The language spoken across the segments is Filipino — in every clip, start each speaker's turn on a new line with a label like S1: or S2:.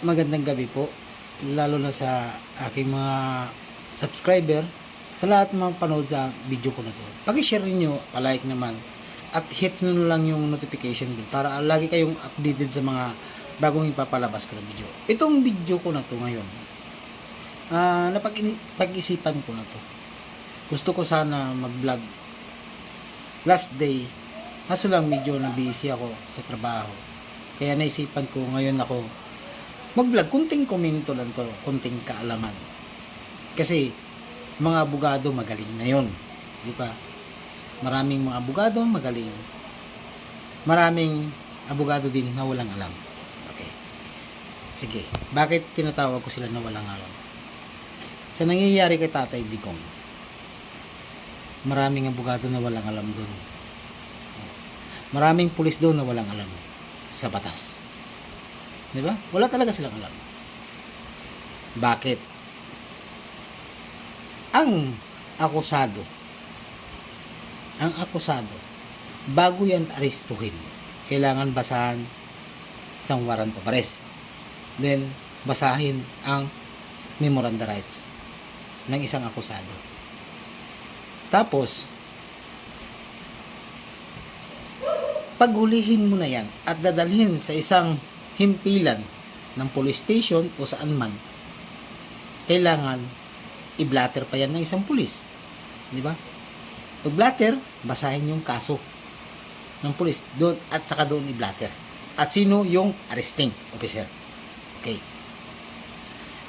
S1: Magandang gabi po, lalo na sa aking mga subscriber, sa lahat ng mga panood sa video ko na to. Paki-share niyo, pa-like naman, at hit nyo lang yung notification bell para lagi kayong updated sa mga bagong ipapalabas ko na video. Itong video ko na to ngayon, napag-isipan ko na to. Gusto ko sana mag-vlog last day, kaso lang medyo na busy ako sa trabaho. Kaya naisipan ko ngayon ako mag-vlog, kunting komento lang to, kunting kaalaman. Kasi mga abogado magaling na yon, di ba? Maraming mga abogado magaling. Maraming abogado din na walang alam. Okay. Sige, bakit tinatawag ko sila na walang alam? Sa nangyayari kay Tatay Digong, maraming abogado na walang alam doon. Maraming pulis doon na walang alam sa batas. Di ba? Wala talaga silang alam. Bakit? Ang akusado, bago yan arestuhin, kailangan basahan isang warrant of arrest. Then, basahin ang memoranda rights ng isang akusado. Tapos, paghulihin mo na yan at dadalhin sa isang himpilan ng police station o saan man, kailangan i-blatter pa yan ng isang pulis, di ba? Pag-blatter, basahin yung kaso ng pulis doon at saka doon i-blatter at sino yung arresting officer. Okay,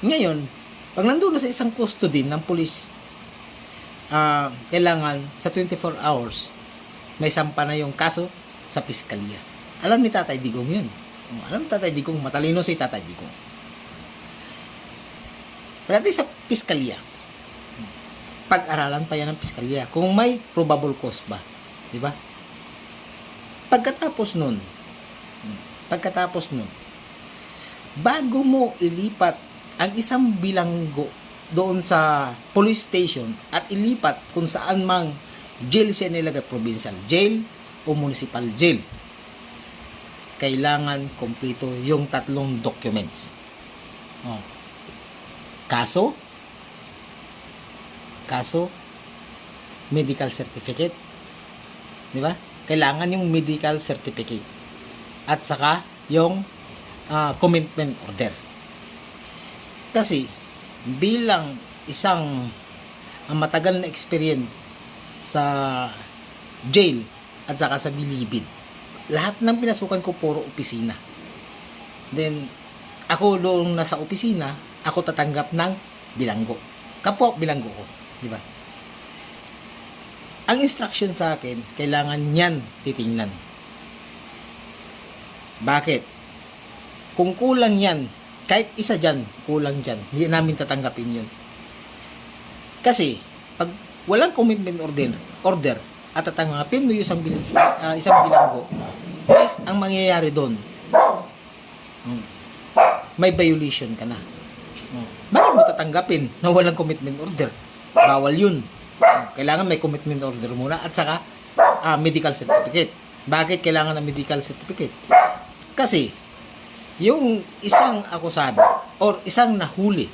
S1: ngayon pag nandun na sa isang custody ng pulis, kailangan sa 24 hours may sampa na yung kaso sa piskalya. Alam ni Tatay Digong yun. Alam Tatay Digong, matalino si Tatay Digong. Pwede sa piskalya, pag-aralan pa yan ng piskalya kung may probable cause ba, di ba? Pagkatapos nun, bago mo ilipat ang isang bilanggo doon sa police station at ilipat kung saan mang jail siya nilagay, provincial jail o municipal jail, kailangan kompleto yung tatlong documents. Kaso, medical certificate, di ba? Kailangan yung medical certificate at saka yung commitment order. Kasi bilang isang matagal na experience sa jail at saka sa bilibid, lahat ng pinasukan ko puro opisina. Then, ako doon nasa opisina, ako tatanggap ng bilanggo. Kapwa bilanggo ko. Di ba? Ang instruction sa akin, kailangan yan titingnan. Bakit? Kung kulang yan, kahit isa dyan, kulang dyan, hindi namin tatanggapin yun. Kasi, pag walang commitment order at tatanggapin mo yung isang bilanggo, guys, ang mangyayari doon, may violation ka na. Bakit mo tatanggapin na walang commitment order? Bawal yun. Kailangan may commitment order muna at saka medical certificate. Bakit kailangan ng medical certificate? Kasi yung isang akusado or isang nahuli,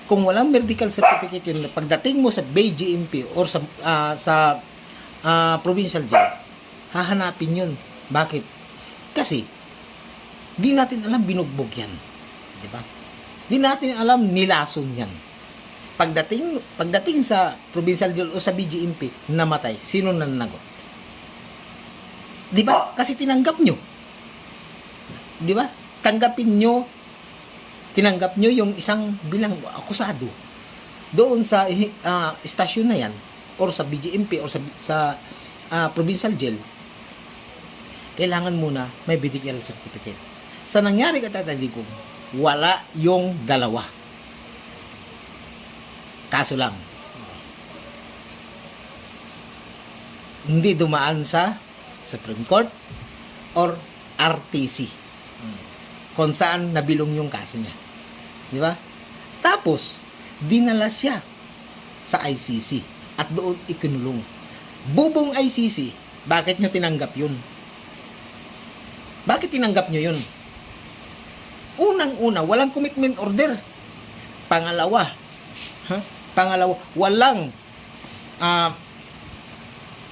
S1: kung walang medical certificate yun, pagdating mo sa BGMP or sa provincial jail, hahanapin yun. Bakit? Kasi di natin alam binugbog yan. Di ba? Di natin alam nilason yan. Pagdating sa provincial jail o sa BGMP, namatay. Sino nananagot? Di ba? Kasi tinanggap nyo. Di ba? Tinanggap nyo yung isang bilang akusado doon sa istasyon na yan or sa BGMP or sa provincial jail. Kailangan muna may medical certificate. Sa nangyari kay Tatay Digong, wala yung dalawa. Kaso lang, hindi dumaan sa Supreme Court or RTC kung saan nabilong yung kaso niya. Di ba? Tapos, dinala siya sa ICC at doon ikinulong. Bubong ICC, bakit nyo tinanggap yun? Bakit tinanggap nyo yun? Unang-una, walang commitment order. Pangalawa, walang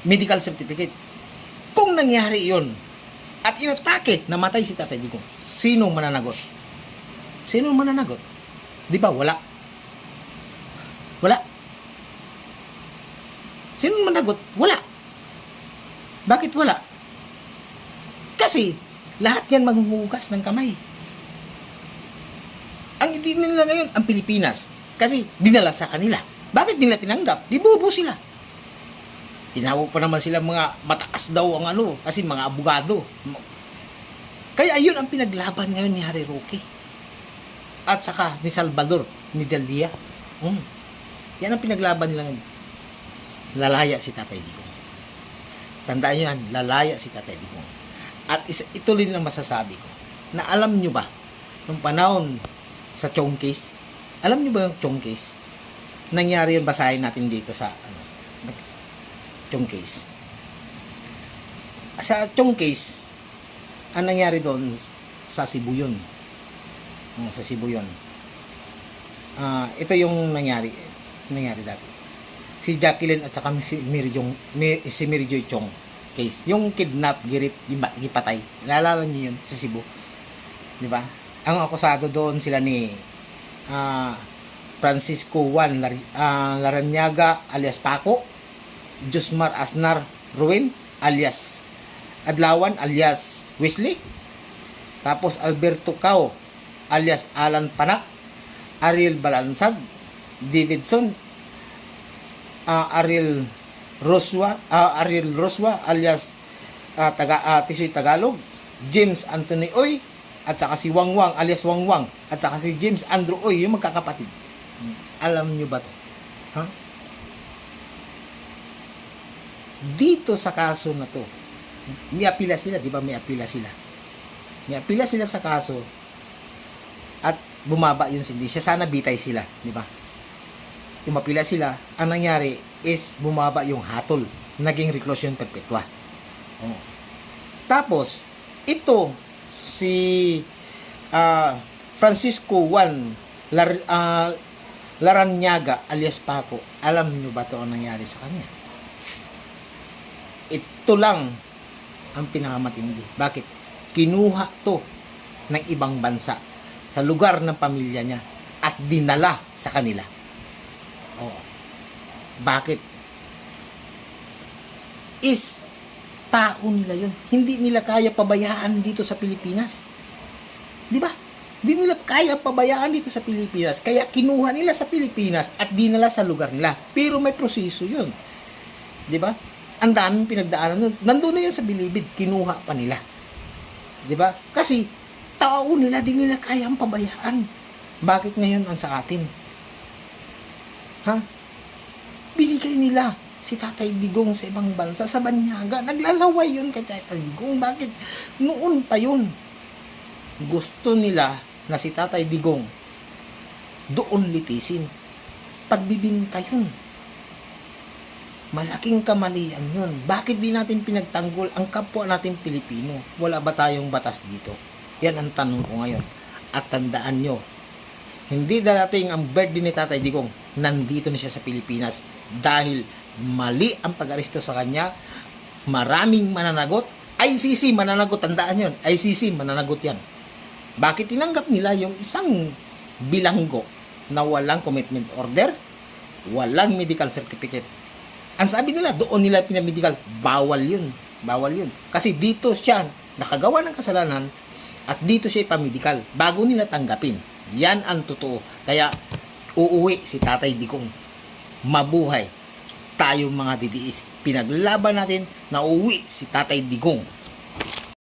S1: medical certificate. Kung nangyari yon at inatake, namatay si Tatay Digong, sino mananagot? Sino mananagot? Di ba? Wala. Wala. Sino managot? Wala. Bakit wala? Kasi, lahat yan maghuhugas ng kamay. Ang hindi nila ngayon, ang Pilipinas. Kasi, dinala sa kanila. Bakit nila tinanggap? Di bobo sila. Tinawag pa naman sila mga mataas daw ang kasi mga abogado. Kaya yun ang pinaglaban ngayon ni Harry Roque. At saka ni Salvador, ni Del Dia. Yan ang pinaglaban nila ngayon. Lalaya si Tatay Digong. Tandaan nyo yan, lalaya si Tatay Digong. At ito rin ang masasabi ko. Na alam nyo ba, nung panahon sa Chong case, alam nyo ba yung Chong case? Nangyari yun, basahin natin dito sa Chong case. Sa Chong case, ang nangyari doon sa Cebu yun. Sa Cebu yun. Ito yung nangyari dati. Si Jacqueline at saka si Mary Joy Chong case. Yung kidnap, girip, gipatay. Naalala niyo yun sa Cebu. Di ba? Ang akusado doon sila ni Francisco Juan Larrañaga alias Paco, Josmar Asnar Ruin alias Adlawan alias Wesley, tapos Alberto Cao alias Alan Panak, Ariel Balansag, Davidson, Ariel Roswa alias Tisoy Tagalog, James Anthony Oy, at saka si Wangwang alias Wangwang, at saka si James Andrew Oy, yung magkakapatid. Alam nyo ba to? Dito sa kaso na to, may apila sila, di ba? May apila sila sa kaso at bumaba yung sindisya. Sana bitay sila, di ba? Yung mapila sila, ang nangyari is bumaba yung hatol, naging reclusion perpetua. Tapos ito si Francisco Juan Larrañaga alias Paco, alam niyo ba ito ang nangyari sa kanya? Ito lang ang pinakamatindi. Bakit? Kinuha to ng ibang bansa sa lugar ng pamilya niya at dinala sa kanila. Bakit? Is tao nila yun. Hindi nila kaya pabayaan dito sa Pilipinas. Di ba? Hindi nila kaya pabayaan dito sa Pilipinas. Kaya kinuha nila sa Pilipinas at dinala sa lugar nila. Pero may proseso yun. Di ba? Ang daming pinagdaanan nun. Nandun na yun sa bilibid. Kinuha pa nila. Di ba? Kasi tao nila, di nila kaya ang pabayaan. Bakit ngayon ang sa atin? Binigay nila si Tatay Digong sa ibang bansa, sa Banyaga. Naglalaway yun kay Tatay Digong. Bakit? Noon pa yun. Gusto nila na si Tatay Digong doon litisin. Pagbibinta yun. Malaking kamalian yun. Bakit di natin pinagtanggol ang kapwa natin Pilipino? Wala ba tayong batas dito? Yan ang tanong ko ngayon. At tandaan nyo, hindi darating ang birthday ni Tatay Digong, nandito na siya sa Pilipinas dahil mali ang pag-aresto sa kanya. Maraming mananagot. ICC mananagot, tandaan yun. ICC mananagot yan. Bakit tinanggap nila yung isang bilanggo na walang commitment order, walang medical certificate? Ang sabi nila, doon nila pinamedical. Bawal yun. Bawal yun. Kasi dito siya nakagawa ng kasalanan at dito siya ipamedical bago nila tanggapin. Yan ang totoo. Kaya uuwi si Tatay Digong. Mabuhay tayong mga didiis. Pinaglaban natin na uuwi si Tatay Digong.